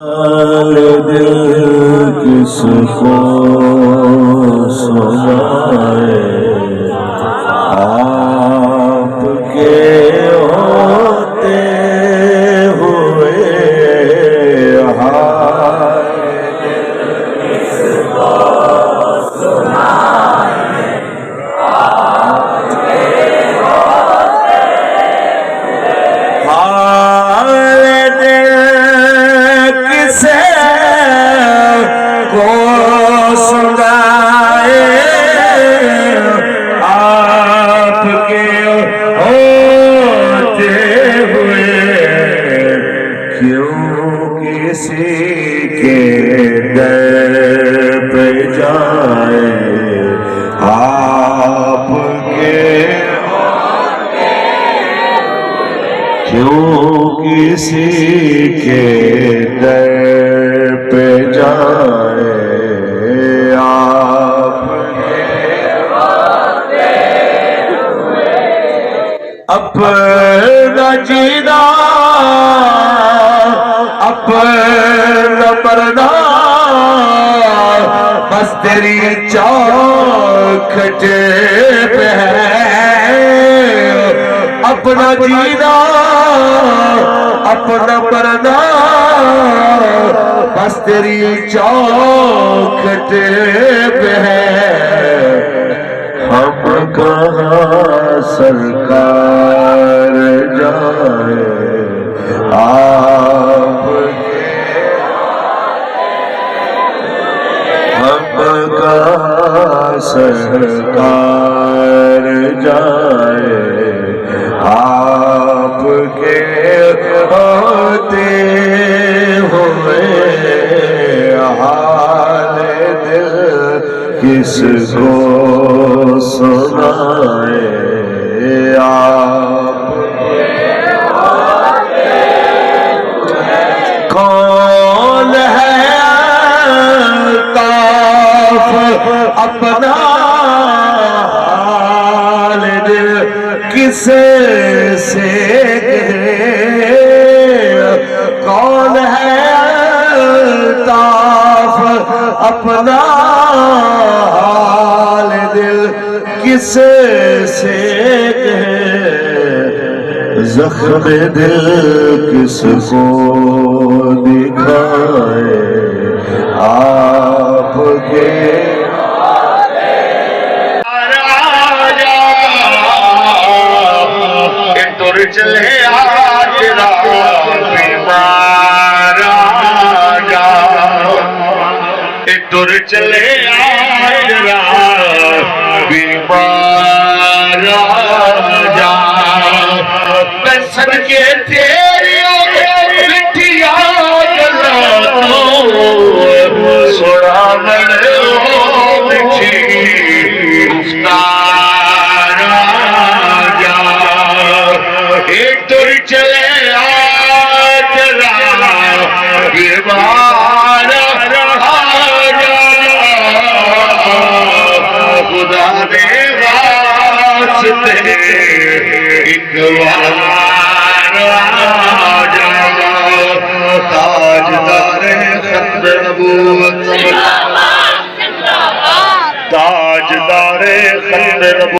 دل کس کو سنائے آپ کے ہوتے ہوئے ہائے دل کس کو سنائے آپ کے ہوتے ہائے دل کسے کو سنائے آپ کے ہوتے ہوئے کیوں کسی کے در پہ جائے آپ کے ہوتے کیوں کسی کے در پہ جائے آپ کے ہوتے ہوئے اپنا جینا اپنا مرنا بس تیری چوکھٹ پہ ہے اپنا جینا اپنا مرنا بس تیری چوکھٹ پہ ہے ہم کہاں سرکار جائے آپ کے ہم کہاں سرکار جائے آپ کے ہوتے ہوئے حال دل کس کو سنائے آپ کے ہوتے کون ہے الطاف اپنا حال دل کس سے کہے کون ہے الطاف اپنا حال دل کس سے کہے زخم دل کس کو دکھائے آپ کے چلے آج بیمار آجا تر چلے آج بیمار آجا میں سن کے تیری لٹھیا جلاتوں سوڑا بڑے ہو مٹھی گفتار آجا تر چلے آج بیمار آجا خدا دے واسطے ایک بار